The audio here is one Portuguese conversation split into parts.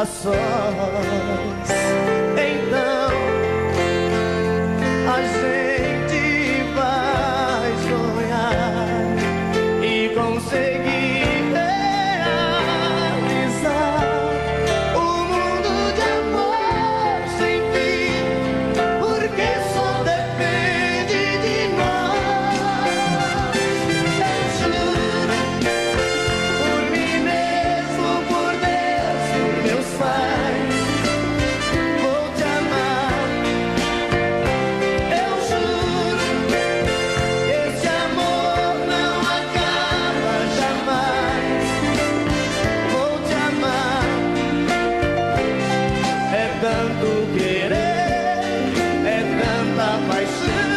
a sós. Então a gente vai sonhar e conseguir realizar o mundo de amor sem fim, porque só depende de nós. Eu juro por mim mesmo, por Deus, por meus pais, vou te amar. Eu juro que esse amor não acaba jamais. Vou te amar. É tanto querer, é tanta paixão.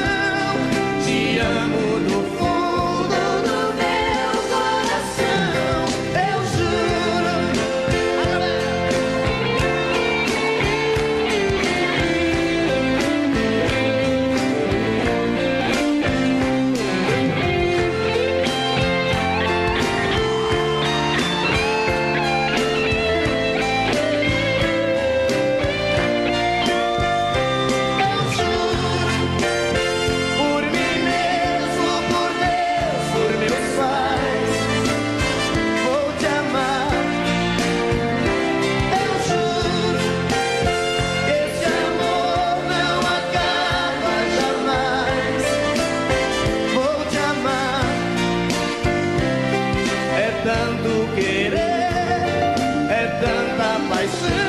Te amo do fundo do meu coração. Eu juro. Por mim mesmo, por Deus, por meus pais, vou te amar. Eu juro que esse amor não acaba jamais. Vou te amar. É tanto querer, é tanta paixão.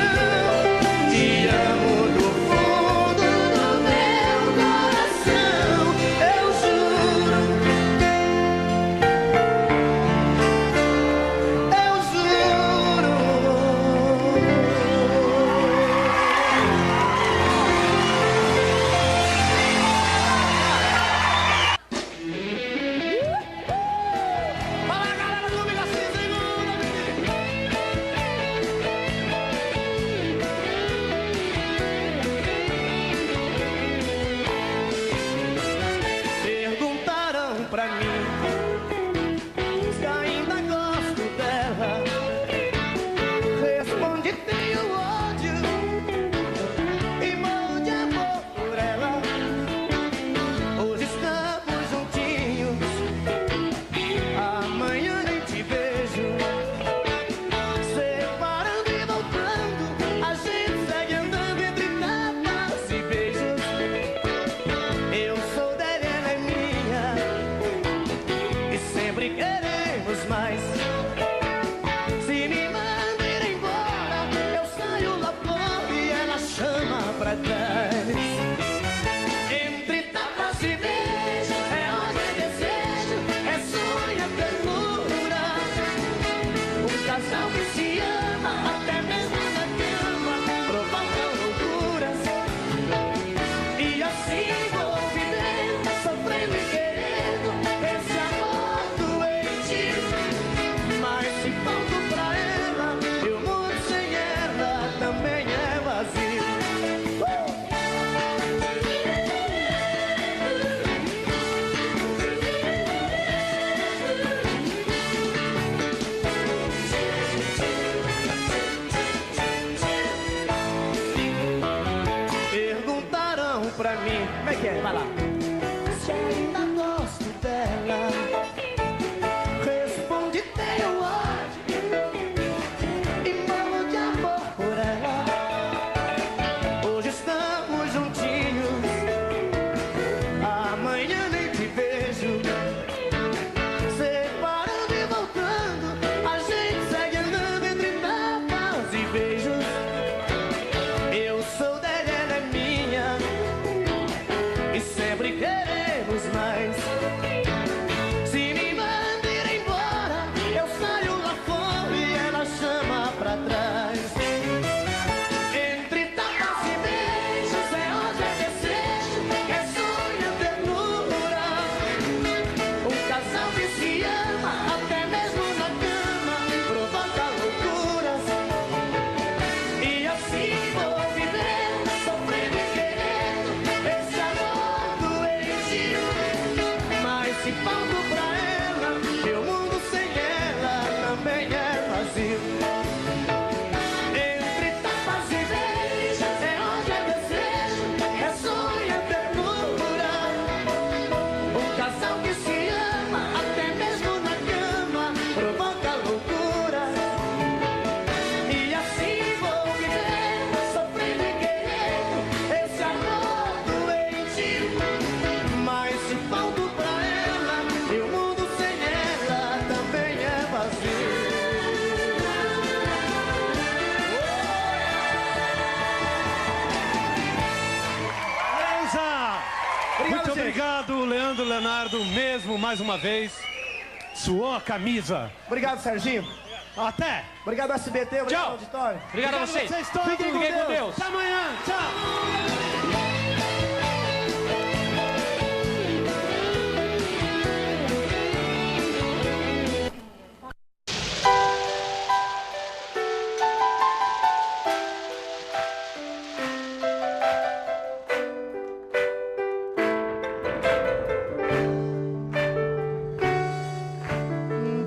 Te amo do fundo do meu coração. Eu juro. Eu juro. Fala, galera do Amigo Assim Segunda, perguntaram pra mim se ainda gosto dela. Respondi: tenho ódio e morro de amor por ela. Hoje estamos juntinhos, amanhã nem te vejo. Separando e voltando, a gente segue andando entre tapas e beijos. Eu sou dela, ela é minha, e sempre queremos mais. Se me manda ir embora, eu saio lá fora e ela chama pra trás. Entre tapas e beijos, é ódio, é desejo, é sonho, é ternura. Um casal que se ama, até mesmo na cama, provocam loucuras. E assim vou vivendo, sofrendo e querendo esse amor doente. Mas se falto pra ela, e o mundo sem ela também é vazio. Perguntaram pra mim, como é que é? Vai lá. Se ainda gosto dela. Respondi: tenho ódio e morro de amor por ela. Hoje estamos juntinhos, amanhã nem te vejo. Separando e voltando, a gente segue andando entre tapas e beijos. Eu sou dela, ela é minha, e sempre queremos mais. Muito obrigado, Leandro Leonardo, mesmo, mais uma vez. Suou a camisa. Obrigado, Serginho. Até. Obrigado, SBT. Obrigado, Tchau. auditório. Obrigado a vocês. todos. Fiquem com Deus. Até amanhã. Tchau.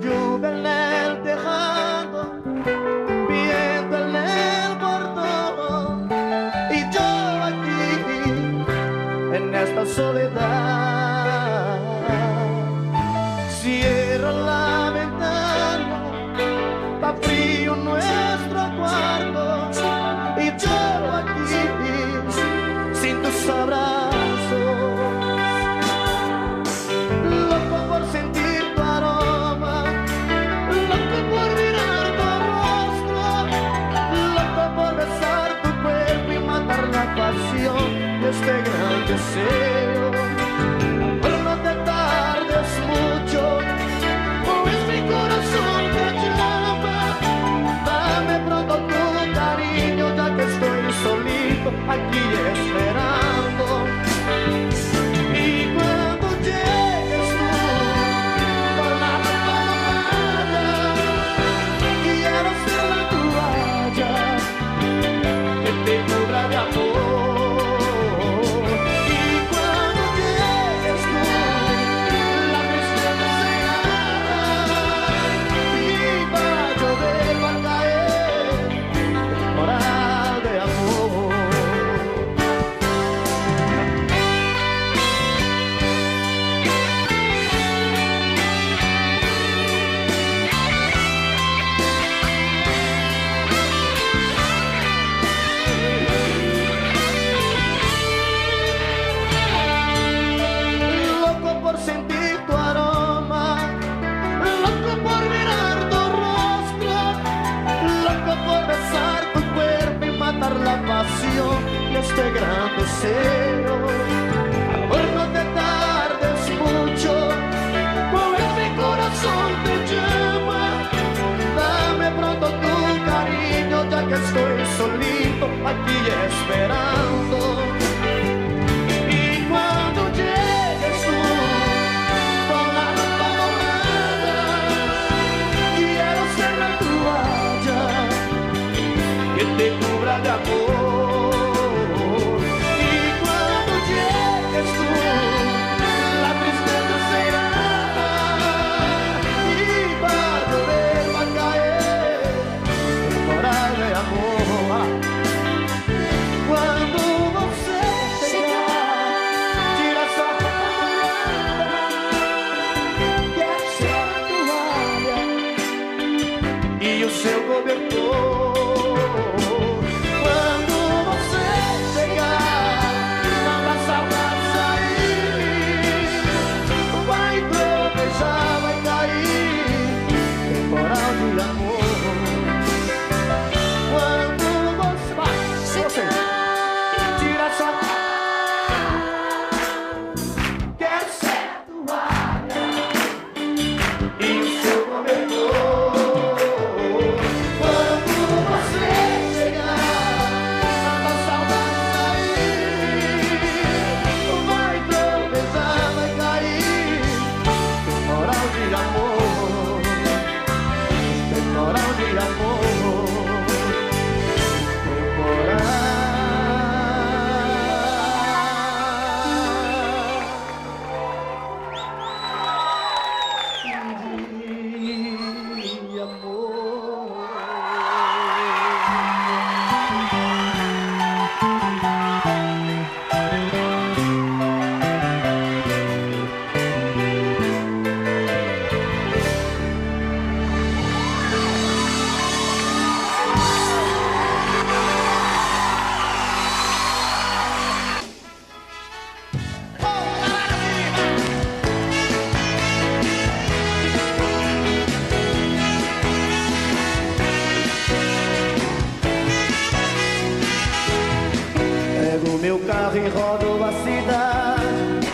Lluvia en el tejado, viento en el portón, y yo aquí en esta soledad. Cierro la ventana, está frío nuestro cuarto, y yo aquí sin tus abrazos, loco por sentir tu aroma, loco por mirar tu rostro, loco por besar tu cuerpo y matar la pasión de este gran deseo. Pero no te tardes mucho, pues mi corazón te llama. Dame pronto tu cariño, ya que estoy solito aquí esperando. Y cuando llegues tú por la playa, quiero ser la toalla que te cubra de amor. Y cuando llegues tú, la tristeza se irá y va a llover, va a caer temporal de amor. Loco por sentir tu aroma, loco por mirar tu rostro, loco por besar tu cuerpo y matar la pasión de este gran deseo. Amor, no te tardes mucho, pues mi corazón te llama. Dame pronto tu cariño, ya que estoy solito aquí esperando. Y cuando llegues tú con la ropa mojada, quiero ser la toalla que te cubra de amor. Y cuando llegues tú, la tristeza se irá y va a llover, va a caer temporal de amor. Quando você chegar, tira sua roupa, quer ser a toalha e o seu cobertor. Quando você chegar, abraça pra sair, vai tropeçar, vai cair temporal de amor. Quando você tira sua quer ser a toalha e o seu cobertor. Quando você chegar, a saudade sair, vai tropeçar, vai cair temporal de amor, temporal de amor. Pego meu carro e rodo a cidade,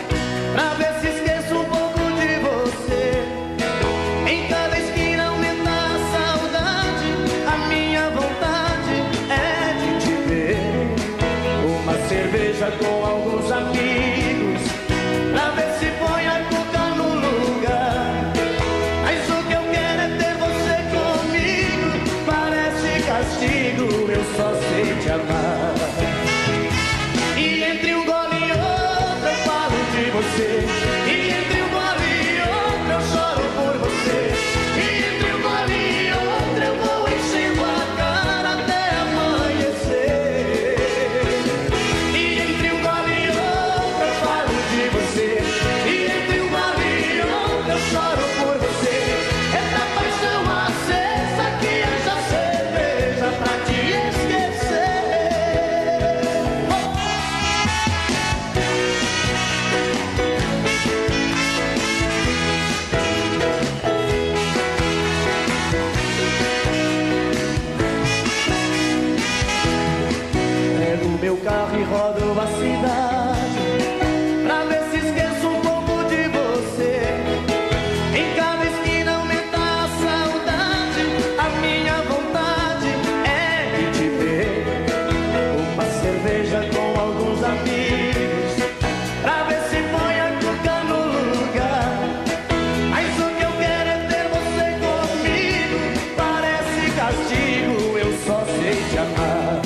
cerveja com alguns amigos, pra ver se põe a cuca no lugar. Mas o que eu quero é ter você comigo, parece castigo, eu só sei te amar. E entre um gole e outro eu falo de você, e entre um gole e outro eu choro por você, e entre um gole e outro eu vou enchendo a cara até amanhecer. E entre um gole e outro eu falo de você, e entre um gole e outro eu choro por você. Essa paixão acesa que haja cerveja pra te esquecer. Pego meu carro e rodo a cidade, pra ver se esqueço um pouco de você. Em cada esquina aumenta a saudade, a minha vontade é de te ver. Uma cerveja com alguns amigos, pra ver se põe a cuca no lugar. Mas o que eu quero é ter você comigo, parece castigo, eu só sei te amar.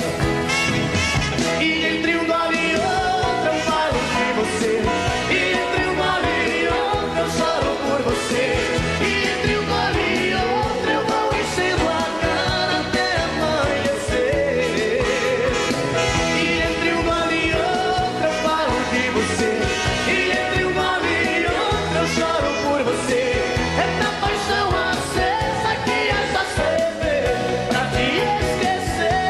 E entre um gole e outro eu falo de você, e entre um gole e outro eu choro por você, e entre um gole e outro eu vou enchendo a cara até amanhecer. E entre um gole e outro eu falo de você, e entre um gole e outro eu choro por você. Essa paixão acesa que haja cerveja pra te esquecer.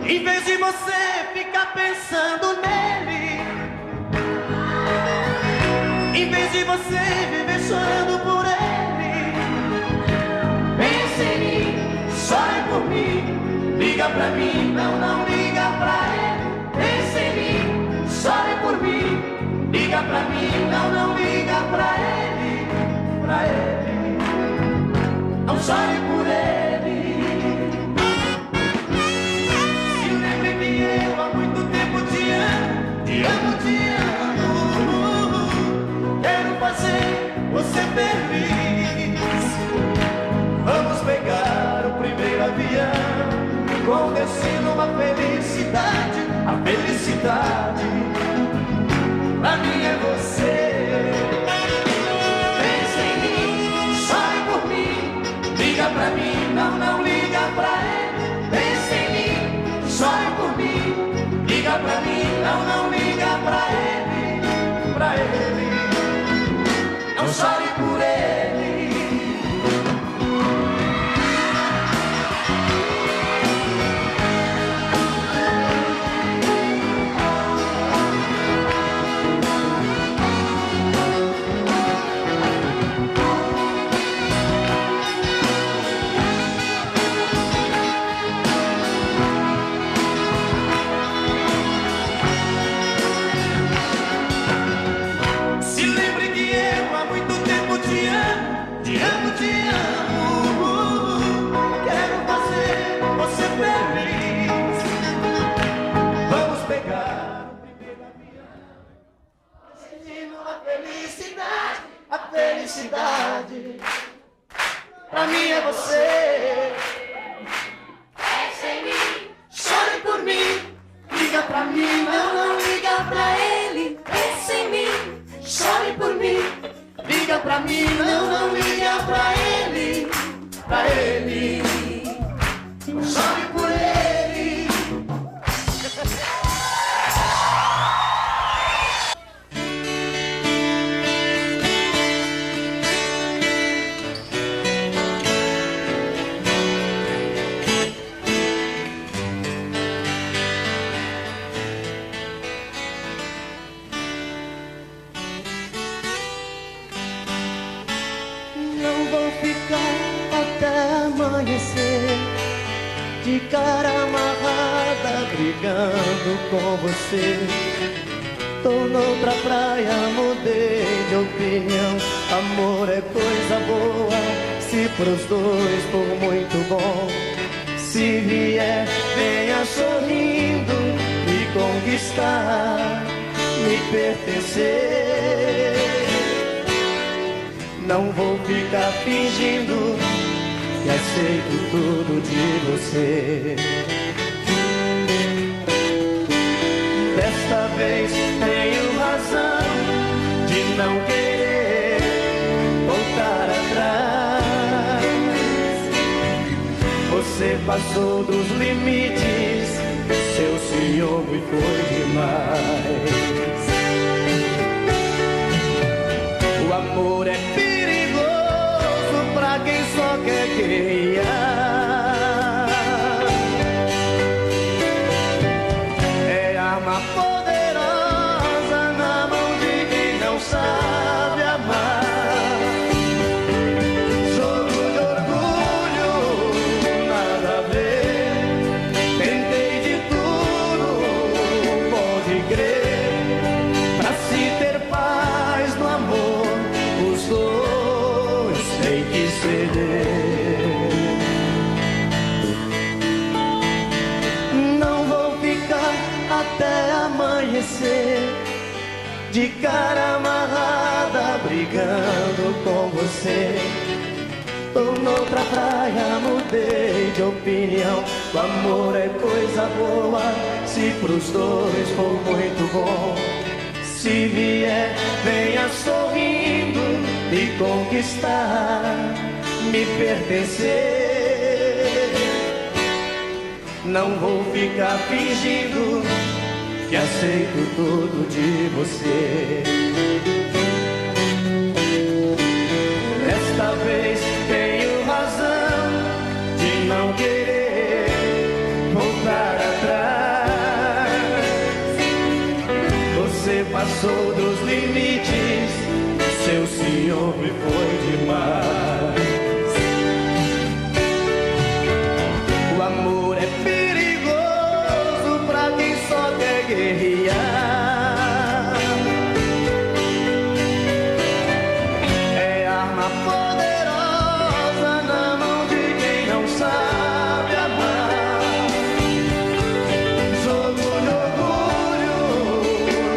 Em vez de você ficar pensando nele, em vez de você viver chorando por ele, pense em mim, chore por mim, liga pra mim, não liga pra ele. Pense em mim, chore por mim, liga pra mim, não liga pra ele, pra ele, não chore por ele. Se lembre que eu há muito tempo te amo, te amo, te amo. Quero fazer você feliz. Vamos pegar o primeiro avião, com destino à felicidade. A felicidade pra mim é você. Pense em mim, chore por mim, liga pra mim, não liga pra ele. Pense em mim, chore por mim, liga pra mim, não liga pra ele, pra ele, não chore por ele. brigando com você. Tô noutra praia, mudei de opinião. Amor é coisa boa, se pros dois for muito bom. Se vier, venha sorrindo, me conquistar, me pertencer. Não vou ficar fingindo que aceito tudo de você. Desta vez tenho razão de não querer voltar atrás. Você passou dos limites, seu ciúme foi demais. O amor é perigoso pra quem só quer guerrear. É arma poderosa na mão de quem não sabe amar. Jogo de orgulho, nada a ver. Tentei de tudo, pode crer. Pra se ter paz no amor, os dois têm que ceder. Não vou ficar até amanhecer de cara amarrada, brigando com você. Tô noutra praia, mudei de opinião. O amor é coisa boa, se pros dois for muito bom. Se vier, venha sorrindo, me conquistar, me pertencer. Não vou ficar fingindo que aceito tudo de você. Desta vez tenho razão de não querer voltar atrás. Você passou dos limites, seu ciúme foi demais. O amor é perigoso pra quem só quer guerrear. É arma poderosa na mão de quem não sabe amar. Jogo de orgulho,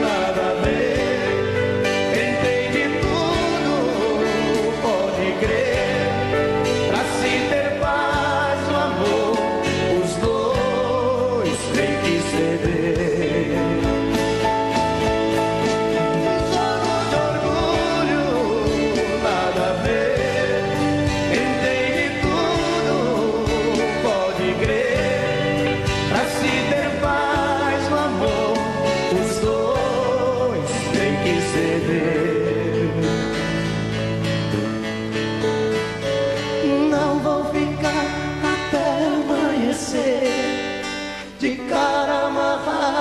nada a ver. Tentei de tudo, pode crer. Pra se ter paz no amor, os dois têm que ceder. Jogo de orgulho, nada a ver. Tentei de tudo, pode crer. Pra se ter paz no amor, os dois têm que ceder. Não vou ficar até amanhecer de cara amarrada.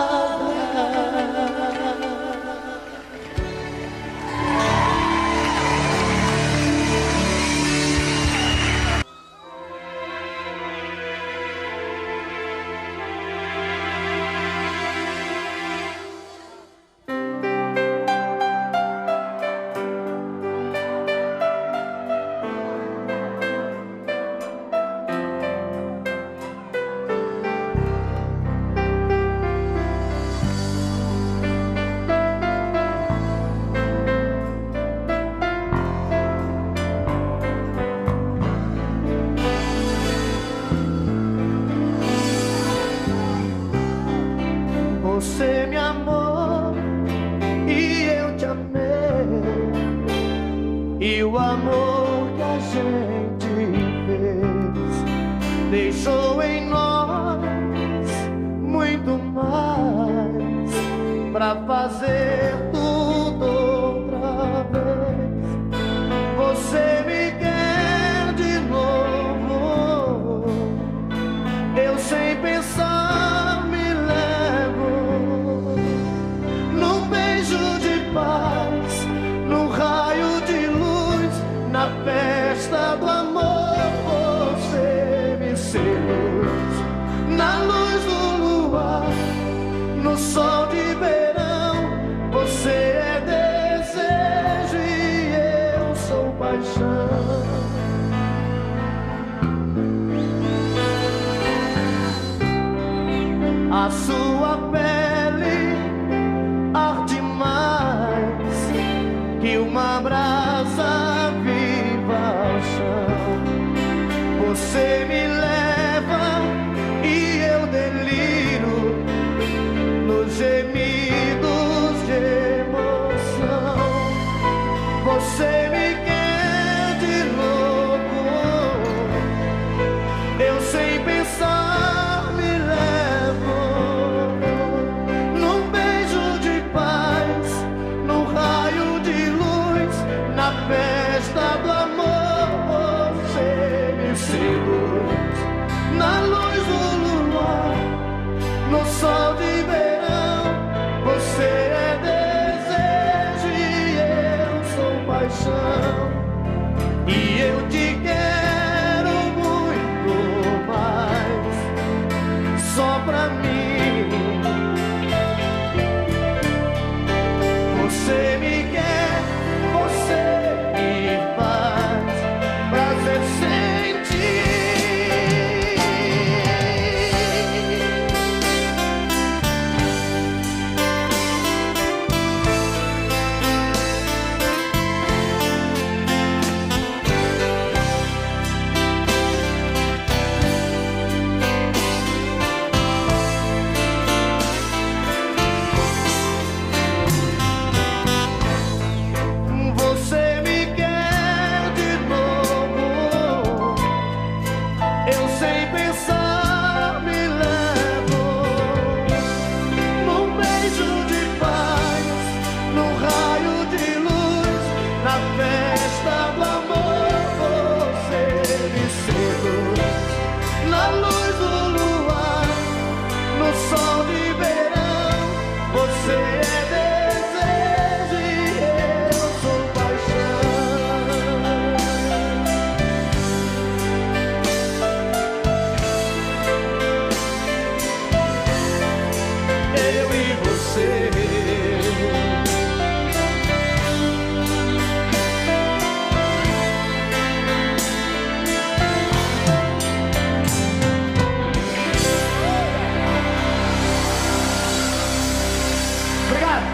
Você me amou e eu te amei, e o amor que a gente fez deixou em nós muito mais pra fazer tudo outra vez. Você me quer de novo, eu sem pensar me levo num beijo de paz, num raio de luz, na festa do amor. Você me seduz na luz do luar. lua, no sol de verão. Você é desejo e eu sou paixão. A sua pele arde mais que uma brasa viva ao chão. Você me leva e eu deliro nos gemidos de emoção. Você me quer de novo, eu sem pensar me levo num beijo de paz, num raio de luz, na festa do amor. Você me seduz na luz do luar, no sol de verão. Você é desejo e eu sou paixão. E eu te quero muito mais, só pra mim. Você me quer, você me faz prazer sentir. Você me quer de novo, eu sem pensar me levo num beijo de paz, num raio de luz, na festa do amor. Você me seduz na luz do luar, no sol de verão. Você é desejo e eu sou paixão. Eu e você. Obrigado.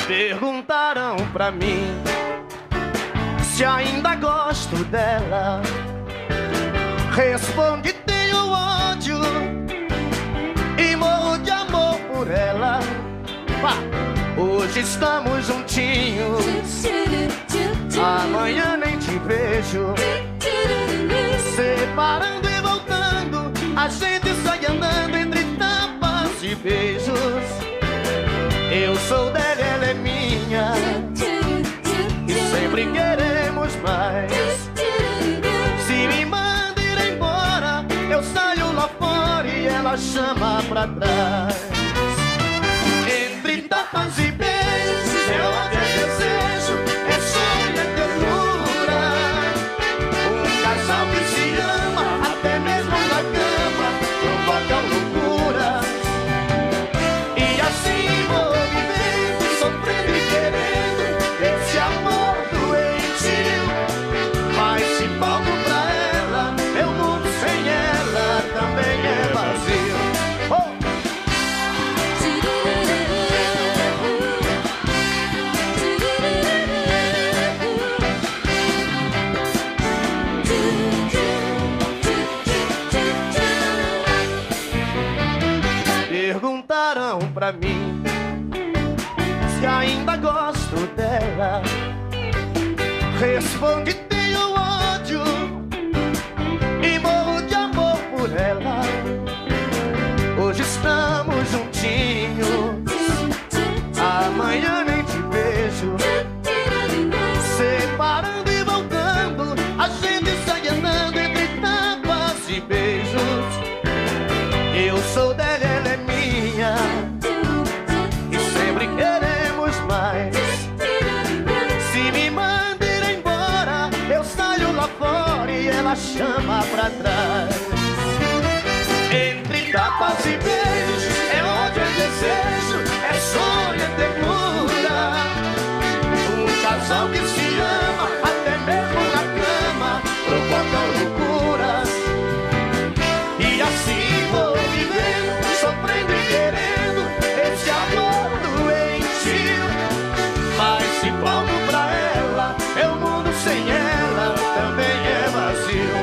Perguntaram pra mim se ainda gosto dela. Respondi: tenho ódio e morro de amor por ela. Pá, hoje estamos juntinhos, amanhã nem te vejo. Separando e voltando, a gente sai andando entre tapas e beijos. Eu sou dela, ela é minha, e sempre queremos mais. Se me manda ir embora, eu saio lá fora e ela chama pra trás. Entre tapas e beijos, eu até desejo, é sonho, é ternura. Um casal que se ama, até mesmo na cama, provoca loucura. E assim vou vivendo, sofrendo e querendo esse amor doentio. Mas se volto pra ela, meu mundo sem ela também é vazio. Oh! Perguntaram pra mim se ainda gosto dela. Respondi: tenho ódio e morro de amor por ela. Hoje estamos juntinhos, amanhã nem te vejo. Separando e voltando, a gente sai andando entre tapas e beijos. Eu sou dela, ela é minha, e sempre que atrás. Entre tapas e beijos é onde é desejo, é sonho, é ternura. Um casal que se ama, até mesmo na cama, provoca loucuras. E assim vou vivendo, sofrendo e querendo esse amor doentio. Mas se volto pra ela, é o mundo sem ela, também é vazio.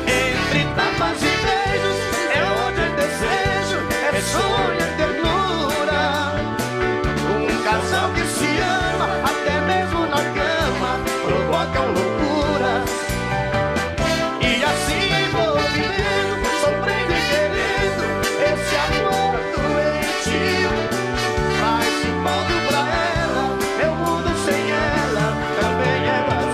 Entre tapas e beijos é onde é desejo, é sonho, é ternura. Um casal que se ama, até mesmo na cama, provocam loucuras. E assim vou vivendo, sofrendo e querendo esse amor doentio. Mas se volto pra ela, meu mundo sem ela também é vazio.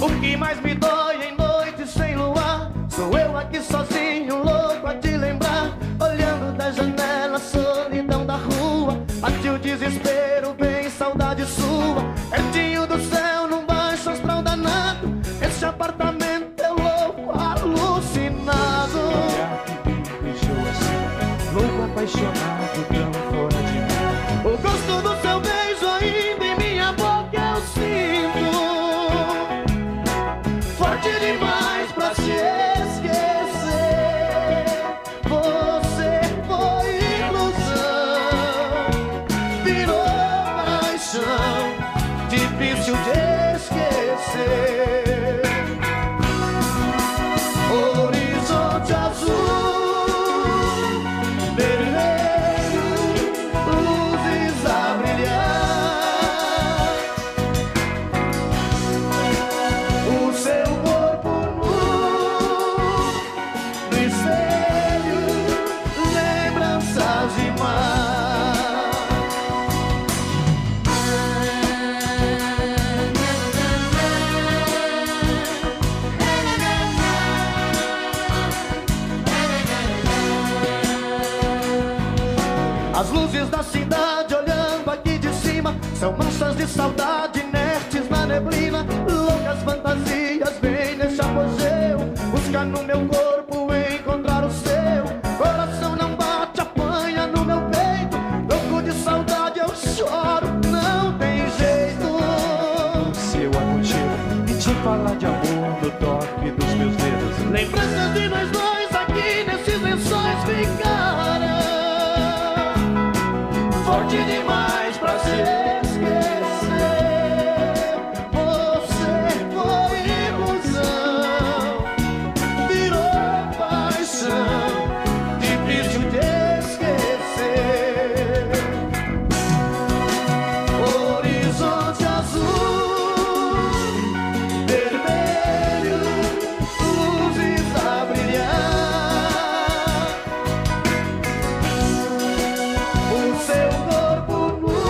O que mais me dói em noite sem luar, sou eu aqui sozinho, louco a te lembrar. Olhando da janela, solidão da rua, bate o desespero, vem saudade sua. Pertinho do céu, num baixo astral danado, esse apartamento é louco, alucinado. Olhar que me deixou assim, louco, apaixonado, tão fora de mim. O gosto do seu beijo ainda em minha boca eu sinto. Forte demais pra se esquecer. Você foi ilusão, virou paixão, difícil de esquecer. Horizonte azul, vermelho, luzes a brilhar. O seu corpo nu, no espelho, lembranças de mar. As luzes da cidade olhando aqui de cima são manchas de saudade inertes na neblina. Loucas fantasias vêm nesse apogeu, buscar no meu corpo encontrar o seu. Coração não bate, apanha no meu peito, louco de saudade eu choro, não tem jeito. Seu aconchego e te falar de amor no toque dos meus dedos. Lembranças de nós dois aqui nesses lençóis ficaram. Forte demais pra se esquecer. Você foi ilusão, virou paixão, difícil de esquecer. Horizonte azul, vermelho, luzes a brilhar. O seu corpo nu,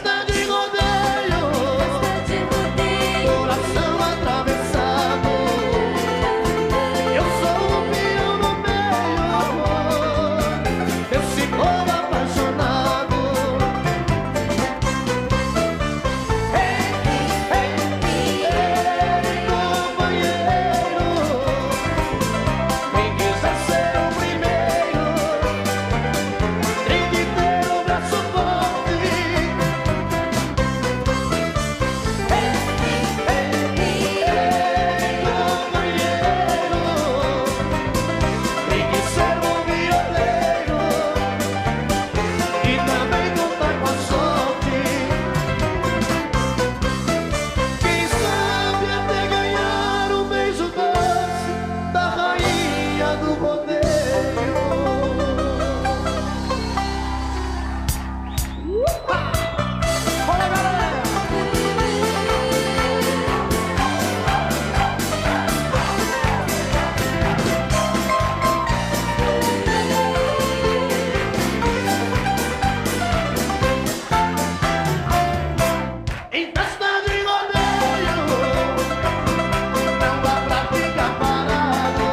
festa de rodeio, coração atravessado. Eu sou o peão no meio desse povo apaixonado. Ei, ei, ei, companheiro, quem quiser ser o primeiro tem que ter o braço forte. Ei, ei, companheiro, tem que ser bom violeiro e também contar com a sorte. Quem sabe até ganhar um beijo doce da rainha do rodeio. Bora, galera! Em festa de rodeio não dá pra ficar parado.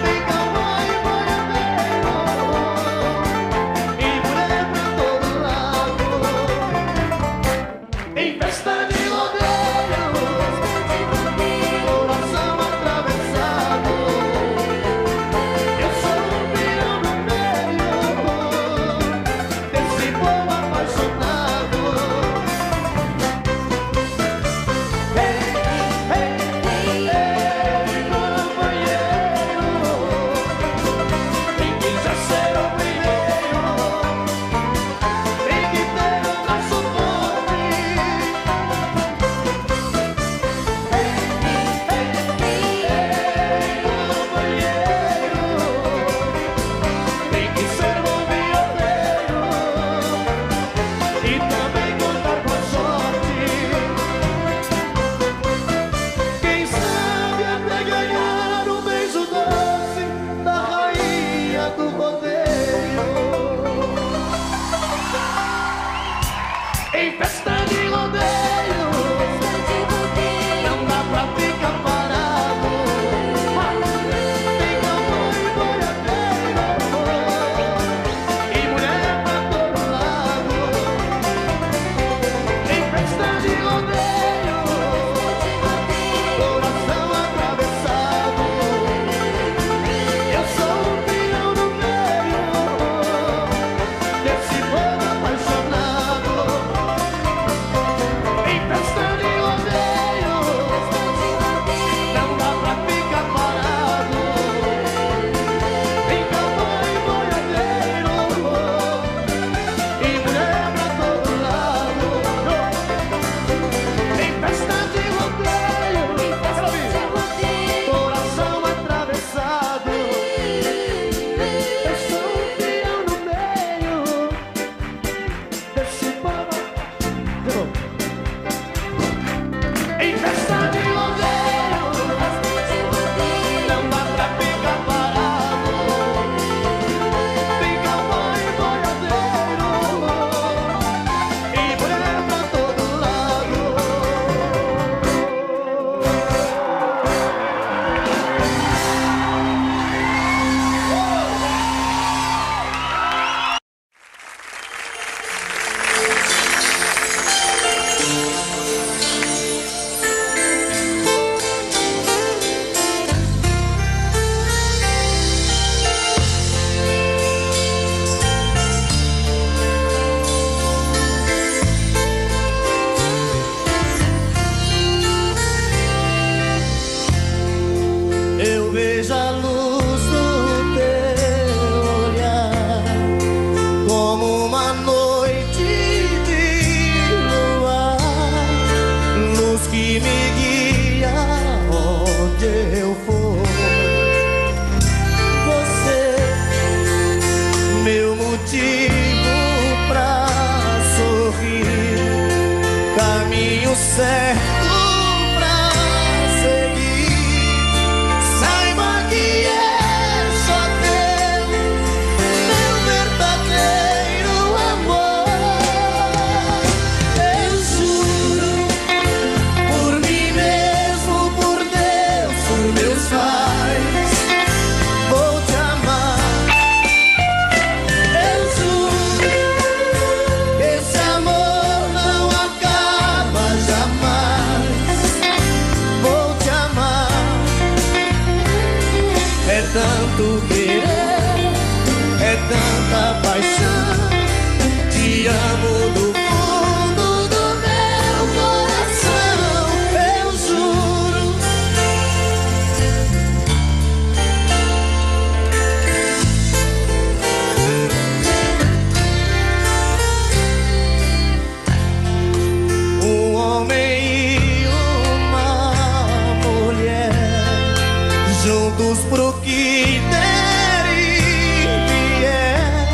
Tem cowboy e boiadeiro e mulher pra todo lado. Em festa de rodeio, coração atravessado. Eu sou o peão no meio desse povo apaixonado. Ei, ei, ei, companheiro, quem quiser ser o primeiro tem que ter o braço forte. Ei, ei, companheiro, tem que ser bom violeiro e também contar com a sorte. Quem sabe até ganhar um beijo doce da rainha do rodeio. Em festa de rodeio não dá pra ficar parado. Tem cowboy e boiadeiro e mulher pra todo lado. Em festa de rodeio, coração atravessado. Eu sou o peão no meio desse povo apaixonado. Em festa de rodeio não dá pra ficar parado. Tem cowboy e boiadeiro e mulher pra todo lado. Em festa de rodeio, coração atravessado. Eu sou o peão no meio desse povo. De novo. Em festa de rodeio não dá pra ficar parado. Tem cowboy e boiadeiro e mulher pra todo lado. Eu vejo a luz do teu olhar como uma noite de luar, luz que me guia onde eu for. Você, meu motivo pra sorrir, caminho certo pra seguir. Saiba que é só teu, meu verdadeiro amor. tanto querer, é tanta paixão. Te amo do fundo do meu coração, eu juro. Um homem e uma mulher, juntos pro que der e vier,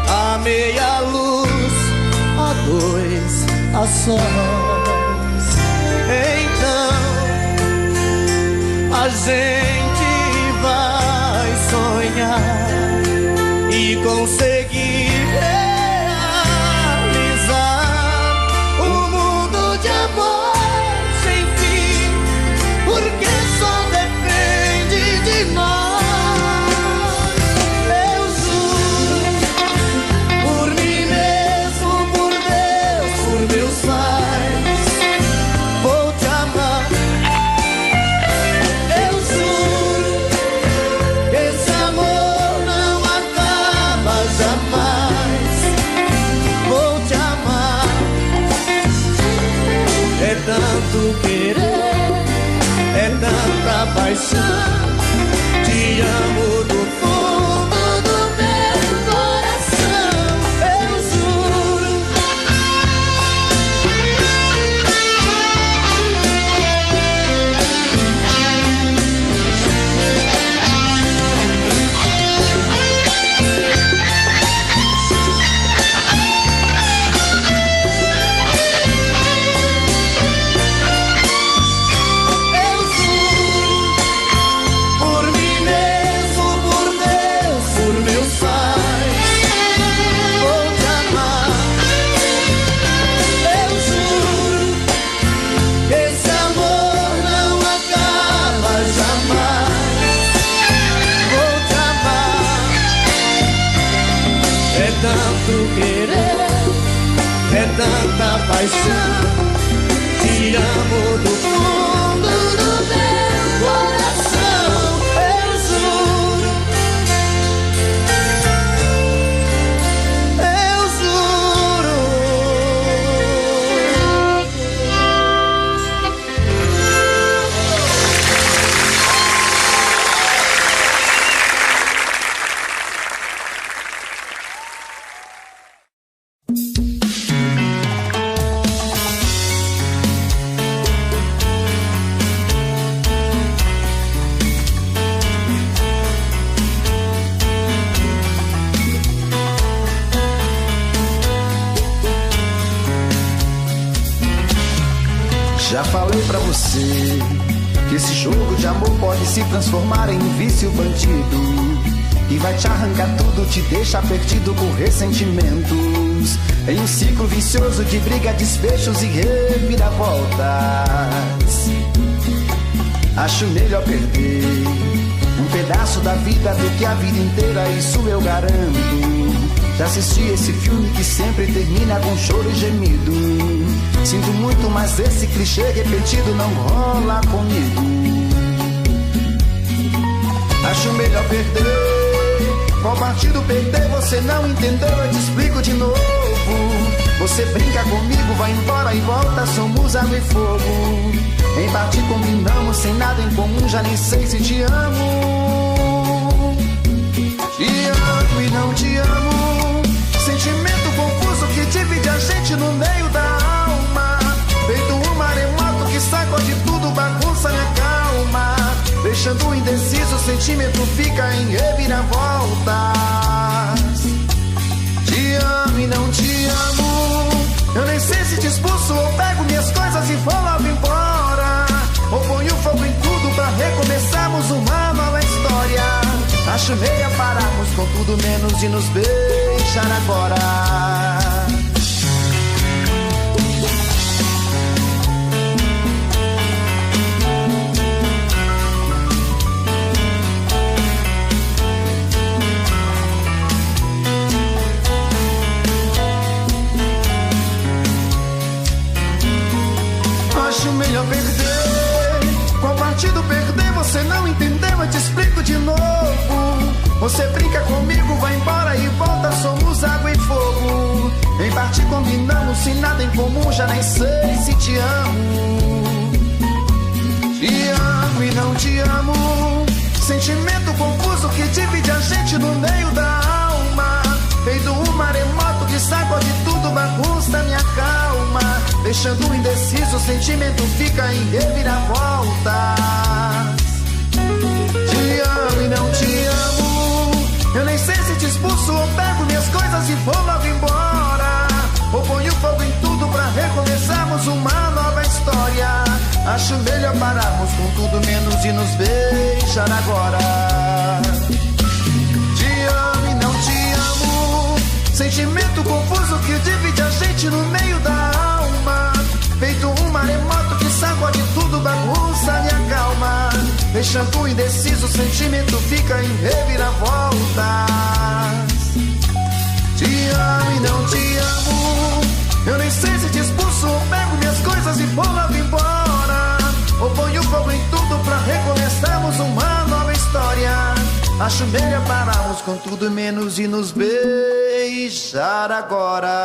a meia luz, a dois, a sós. Então a gente vai sonhar e conseguir realizar um mundo de amor sem fim, porque só depende de nós. Eu juro, por mim mesmo, por Deus, por meus pais, vou te amar. Eu juro que esse amor não acaba jamais. Vou te amar. É tanto querer, é tanta paixão. Te amo do fundo do meu coração, eu juro. Eu juro, por mim mesmo, por Deus, por meus pais, vou te amar. Eu juro que esse amor não acaba jamais. Vou te amar. É tanto querer, é tanta paixão. Te amo do fundo do meu coração, eu juro. Eu juro. Já falei pra você que esse jogo de amor pode se transformar em um vício bandido, e vai te arrancar tudo, te deixar perdido por ressentimentos, em um ciclo vicioso de briga, desfechos e reviravoltas. Acho melhor perder um pedaço da vida do que a vida inteira, isso eu garanto. Já assisti esse filme que sempre termina com choro e gemido. Sinto muito, mas esse clichê repetido não rola comigo. Acho melhor perder. Qual partido perder? Você não entendeu, eu te explico de novo. Você brinca comigo, vai embora e volta, somos água e fogo. Em parte combinamos, sem nada em comum, já nem sei se te amo. Te amo e não te amo, sentimento confuso que divide a gente no meio da alma. Feito um maremoto que sacode tudo, bagunça minha calma. Deixando indeciso, o sentimento fica em reviravoltas. Te amo e não te amo, eu nem sei se te expulso ou pego minhas coisas e vou logo embora, ou ponho fogo em tudo pra recomeçarmos uma nova história. Acho meia pararmos com tudo menos de nos beijar agora. Acho melhor perder. Qual partido perder? Você não entendeu, eu te explico de novo. Você brinca comigo, vai embora e volta, somos água e fogo. Em parte combinamos, sem nada em comum, já nem sei se te amo. Te amo e não te amo, sentimento confuso que divide a gente no meio da alma. Feito um maremoto que sacode tudo, bagunça minha calma. Deixando indeciso, o sentimento fica em reviravoltas. Te amo e não te amo, eu nem sei se te expulso ou pego minhas coisas e vou logo embora. Ou ponho fogo em tudo pra recomeçarmos uma nova história. Acho melhor pararmos com tudo menos e nos beijar agora. Te amo e não te amo, sentimento confuso que divide a gente no meio da alma. Feito um maremoto que sacode tudo, bagunça minha calma. Deixando indeciso, o sentimento fica em reviravoltas. Te amo e não te amo, eu nem sei se te expulso ou pego minhas coisas e vou logo embora. Ou ponho fogo em tudo pra recomeçarmos uma nova história. Acho melhor pararmos com tudo menos e nos beijar agora.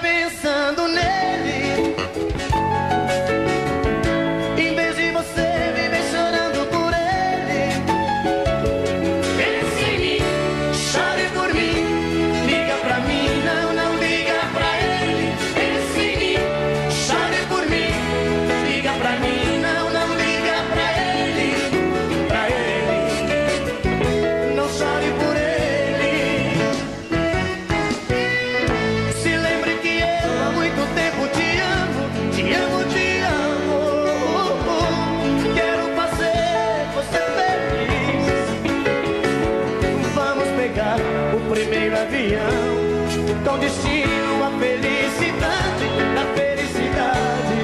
Pensando nele, em vez de você viver chorando por ele. Pense em mim, chore por mim, liga pra mim, não liga pra ele. Pense em mim, chore por mim, liga pra mim, não liga pra ele. Não chore por ele. Se lembre que eu há muito tempo te amo, te amo, te amo. Quero fazer você feliz. Vamos pegar o primeiro avião com destino à felicidade, na felicidade.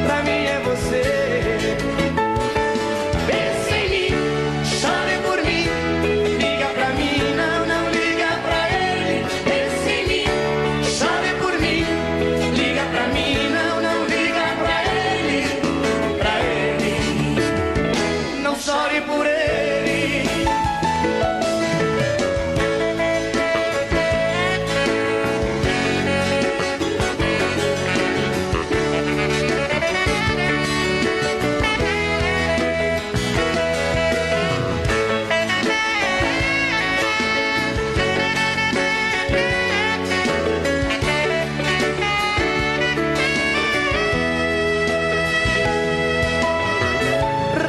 Pra mim é você. Pense em mim, chore por mim, liga pra mim, não liga pra ele. Pense em mim, chore por mim, liga pra mim, não liga pra ele. Não chore por ele.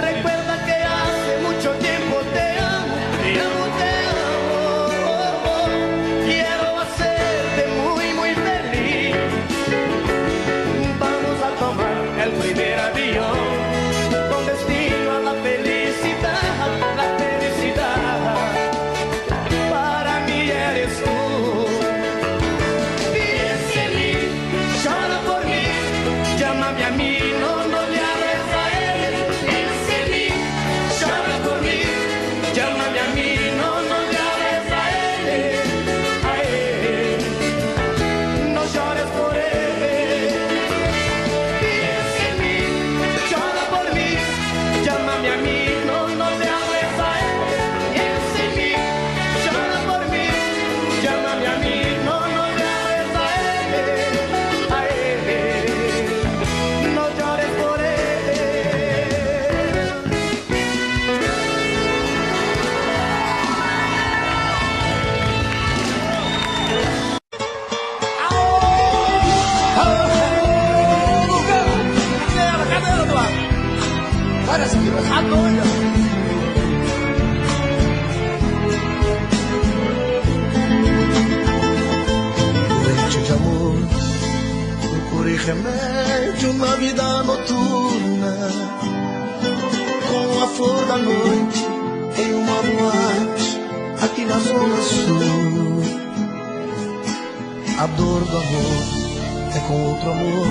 Recuerda que hace mucho tiempo te amo, te amo, te amo. Quiero hacerte muy, muy feliz. Vamos a tomar el primer avión con destino a la felicidad, la felicidad. Para mí eres tú. Piensa en mí, llora por mí, llámame a mí, no le hables a él. Piensa en mí, llora por mí, llámame a mí, no le hables a él. No llores por él. Piensa en mí, llora por mí, llámame a mí, no le hables a él. Piensa en mí, llora por mí, llámame a mí, no le hables a él. No llores por él. Cadê, Eduardo? Olha essa aqui, a doida. Noite de amor, procurei remédio na vida noturna. Com a flor da noite em uma boate, aqui na Zona Sul. A dor do amor é com outro amor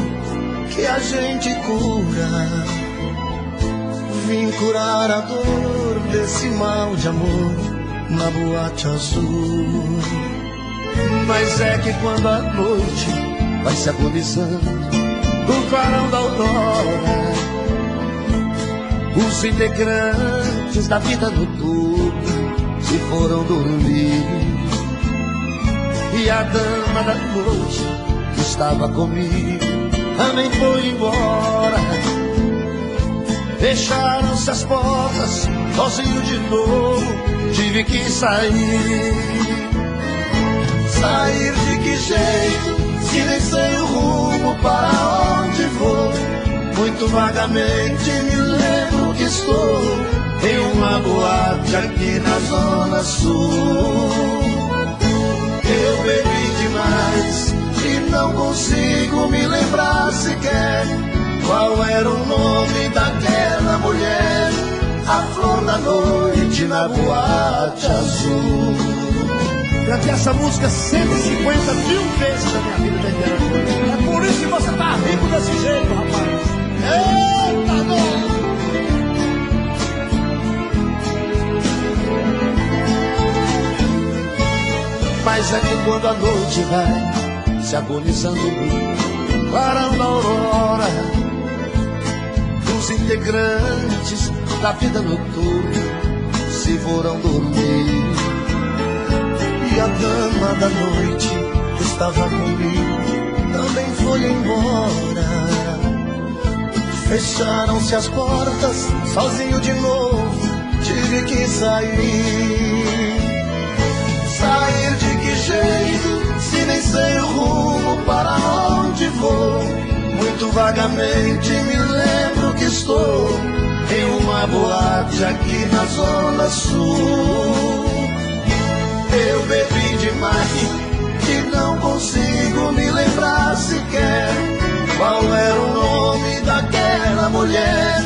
que a gente cura. Vim curar a dor desse mal de amor na boate azul. Mas é que quando a noite vai se agonizando no clarão da aurora, os integrantes da vida noturna se foram dormir. E a dama da noite que estava comigo também foi embora. Fecharam-se as portas, sozinho de novo tive que sair. Sair de que jeito, se nem sei o rumo para onde vou. Muito vagamente me lembro que estou em uma boate aqui na Zona Sul. Eu bebi demais e não consigo me lembrar sequer qual era o nome daquela mulher, a flor da noite na boate azul. Cantei essa música 150 mil vezes na minha vida inteira. É por isso que você tá rico desse jeito, rapaz. Eita, dor! Mas é que quando a noite vai se agonizando no clarão da aurora, os integrantes da vida noturna se foram dormir. E a dama da noite que estava comigo também foi embora. Fecharam-se as portas, sozinho de novo tive que sair. Sair de que jeito, se nem sei o rumo para onde vou. Muito vagamente me lembro que estou em uma boate aqui na Zona Sul. Eu bebi demais e não consigo me lembrar sequer qual era o nome daquela mulher,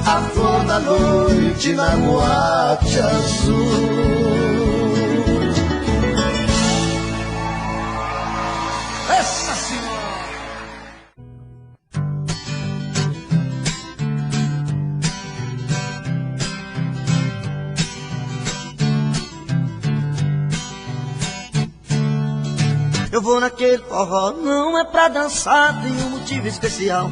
a flor da noite na boate azul. Essa senhora! Eu vou naquele forró, não é pra dançar, tem um motivo especial.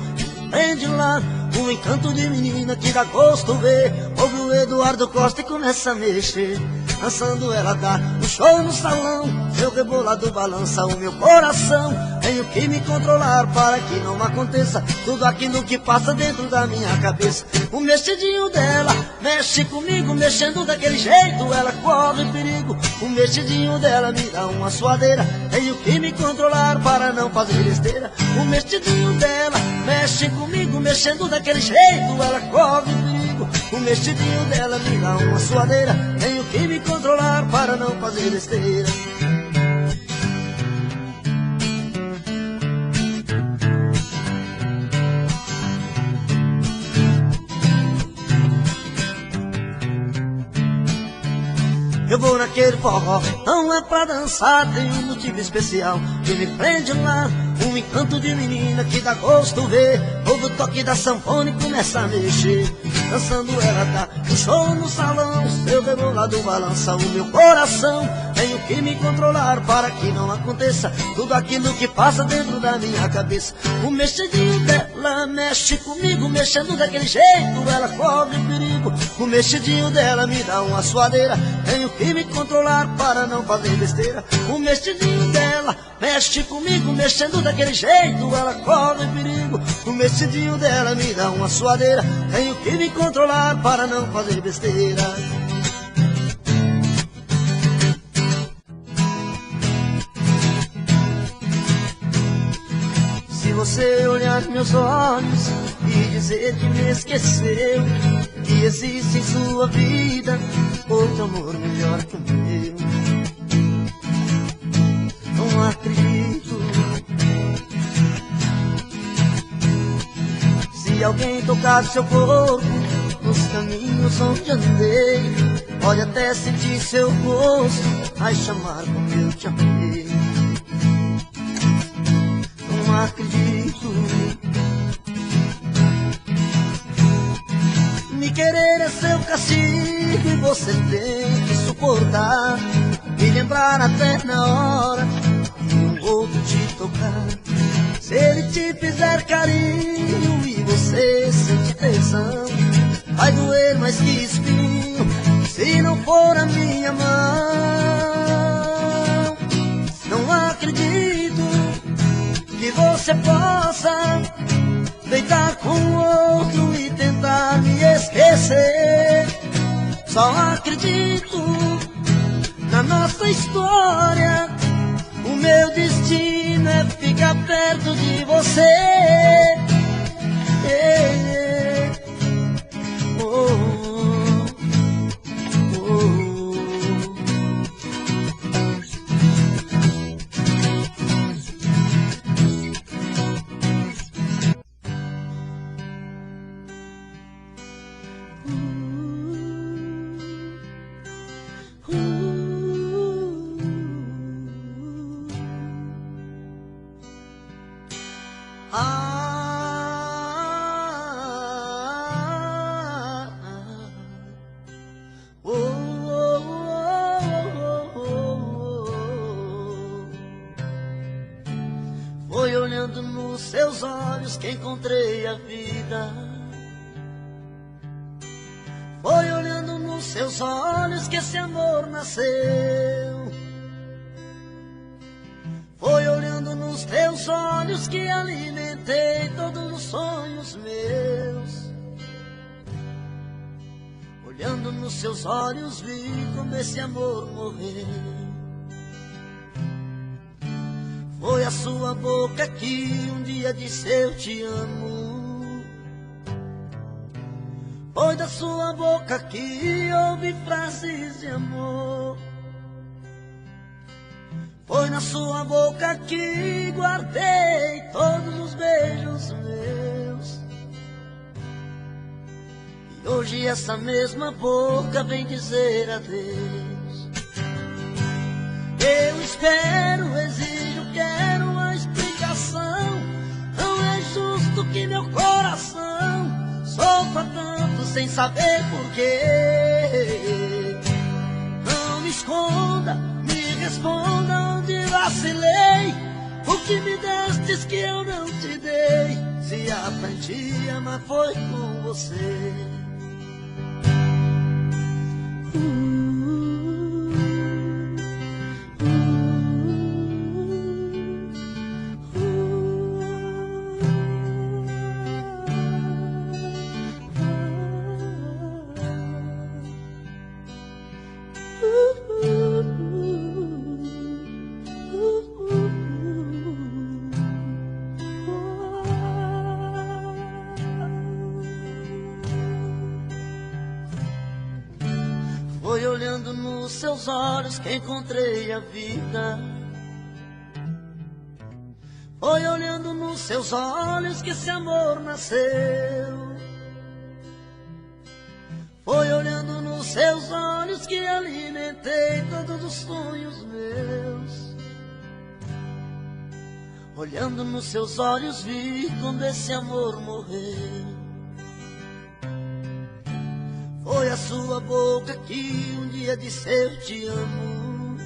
Prende lá um encanto de menina que dá gosto ver. Ouve o Eduardo Costa e começa a mexer. Dançando ela dá um show no salão, seu rebolado balança o meu coração. Tenho que me controlar para que não aconteça tudo aquilo que passa dentro da minha cabeça. O mexidinho dela mexe comigo, mexendo daquele jeito ela corre perigo. O mexidinho dela me dá uma suadeira, tenho que me controlar para não fazer besteira. O mexidinho dela mexe comigo, mexendo daquele jeito ela corre perigo. O mexidinho dela me dá uma suadeira, tenho que me controlar para não fazer besteira. Eu vou naquele forró, não é pra dançar, tem um motivo especial que me prende lá. Um encanto de menina que dá gosto ver. Ouve o toque da sanfona e começa a mexer. Dançando ela dá um show no salão, seu rebolado balança o meu coração. Tenho que me controlar para que não aconteça tudo aquilo que passa dentro da minha cabeça. O mexidinho dela mexe comigo, mexendo daquele jeito ela corre perigo. O mexidinho dela me dá uma suadeira, tenho que me controlar para não fazer besteira. O mexidinho dela mexe comigo, mexendo daquele jeito ela corre perigo. O mexidinho dela me dá uma suadeira, tenho que me controlar para não fazer besteira. Se você olhar meus olhos e dizer que me esqueceu, que existe em sua vida outro amor melhor que o meu, não acredito. Se alguém tocar seu corpo nos caminhos onde andei, Pode até sentir seu gosto, vai chamar como eu te amei. Não acredito. Me querer é seu castigo e você tem que suportar. Me lembrar até na hora que um outro te tocar. Se ele te fizer carinho e você sente tesão, vai doer mais que espinho se não for a minha mão. Não acredito que você possa deitar com outro e tentar me esquecer. Só acredito na nossa história. O meu destino é ficar perto de você. Foi olhando nos seus olhos que encontrei a vida. Foi olhando nos seus olhos que esse amor nasceu. Foi olhando nos teus olhos que alimentei todos os sonhos meus. Olhando nos seus olhos vi como esse amor morreu. Foi a sua boca que um dia disse eu te amo. Foi da sua boca que ouvi frases de amor. Foi na sua boca que guardei todos os beijos meus. E hoje essa mesma boca vem dizer adeus. Eu espero, exijo, quero uma explicação. Não é justo que meu coração sofra tanto sem saber porquê. Não me esconda, me responda onde vacilei. O que me destes que eu não te dei. Se aprendi a amar foi com você. Foi olhando nos seus olhos que encontrei a vida. Foi olhando nos seus olhos que esse amor nasceu. Foi olhando nos seus olhos que alimentei todos os sonhos meus. Olhando nos seus olhos vi quando esse amor morreu. Foi a sua boca que um dia disse eu te amo.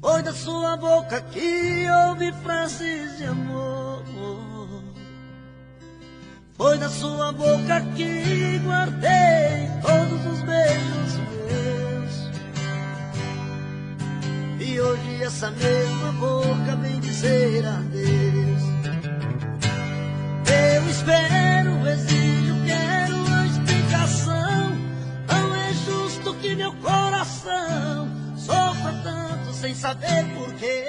Foi da sua boca que ouvi frases de amor. Foi da sua boca que guardei todos os beijos meus. E hoje essa mesma boca vem dizer adeus. Eu espero, exijo, quero uma explicação. Não é justo que meu coração sofra tanto sem saber porquê.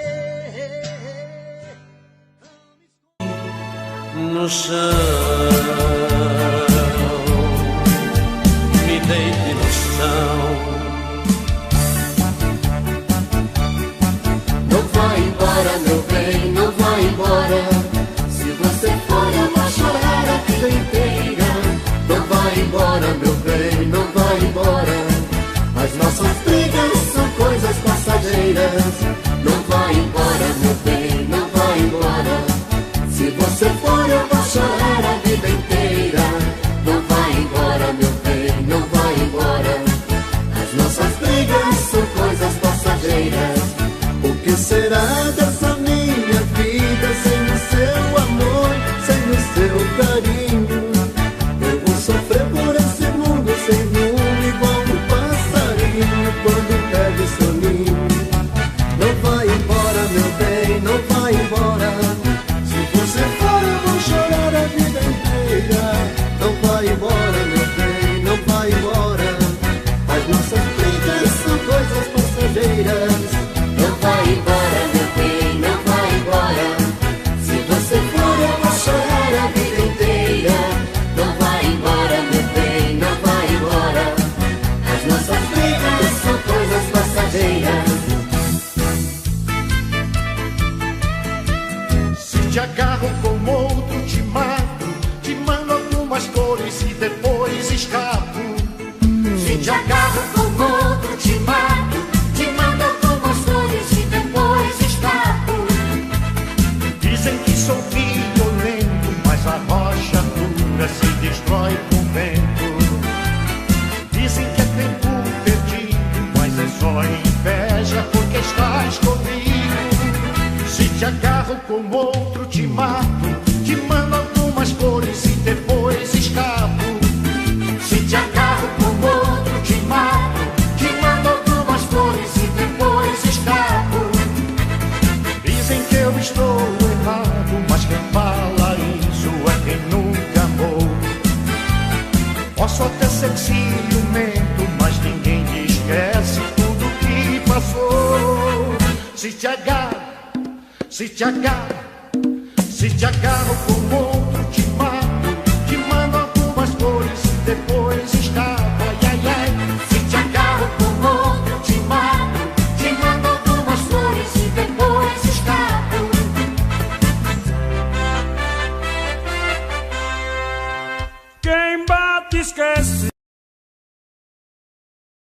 No chão, me deite no chão. Não vai embora, meu bem, não vai embora. Se você for, eu vou chorar a vida inteira. Não vai embora, meu bem, não vai embora. embora. As nossas brigas são coisas passageiras. Não vai embora, meu bem, não vai embora. Se você for, eu vou chorar a vida inteira. Não vai embora, meu bem, não vai embora. As nossas brigas são coisas passageiras. O que será dessa minha vida sem o seu amor, sem o seu carinho? Eu vou sofrer por esse mundo sem rumo, igual um passarinho quando perde o seu ninho. Não vai embora, meu bem, não vai embora. Se você for, eu vou chorar a vida inteira. Não vai embora, meu bem, não vai embora. As nossas brigas são coisas passageiras. Não vai embora, meu bem, não vai embora. Se você for, eu vou chorar a vida inteira. Não vai embora, meu bem, não vai embora. As nossas brigas são coisas passageiras. Se te agarro com outro, te mato. Te mando algumas cores e depois escapo. Se te agarro com outro, te mato. Te mando algumas flores e depois escapo. Dizem que sou violento, mas a rocha dura se destrói com o vento. Dizem que é tempo perdido, mas é só inveja porque estás comigo. Se te agarro com outro, te mato. Te mando algumas cores e depois escapo. Se te agarro com outro, te mato. Te mando algumas flores e depois escapo. Dizem que eu estou errado, mas quem fala isso é quem nunca amou. Posso até ser ciumento, mas ninguém esquece tudo que passou. Se te agarro, se te agarro, se te agarro com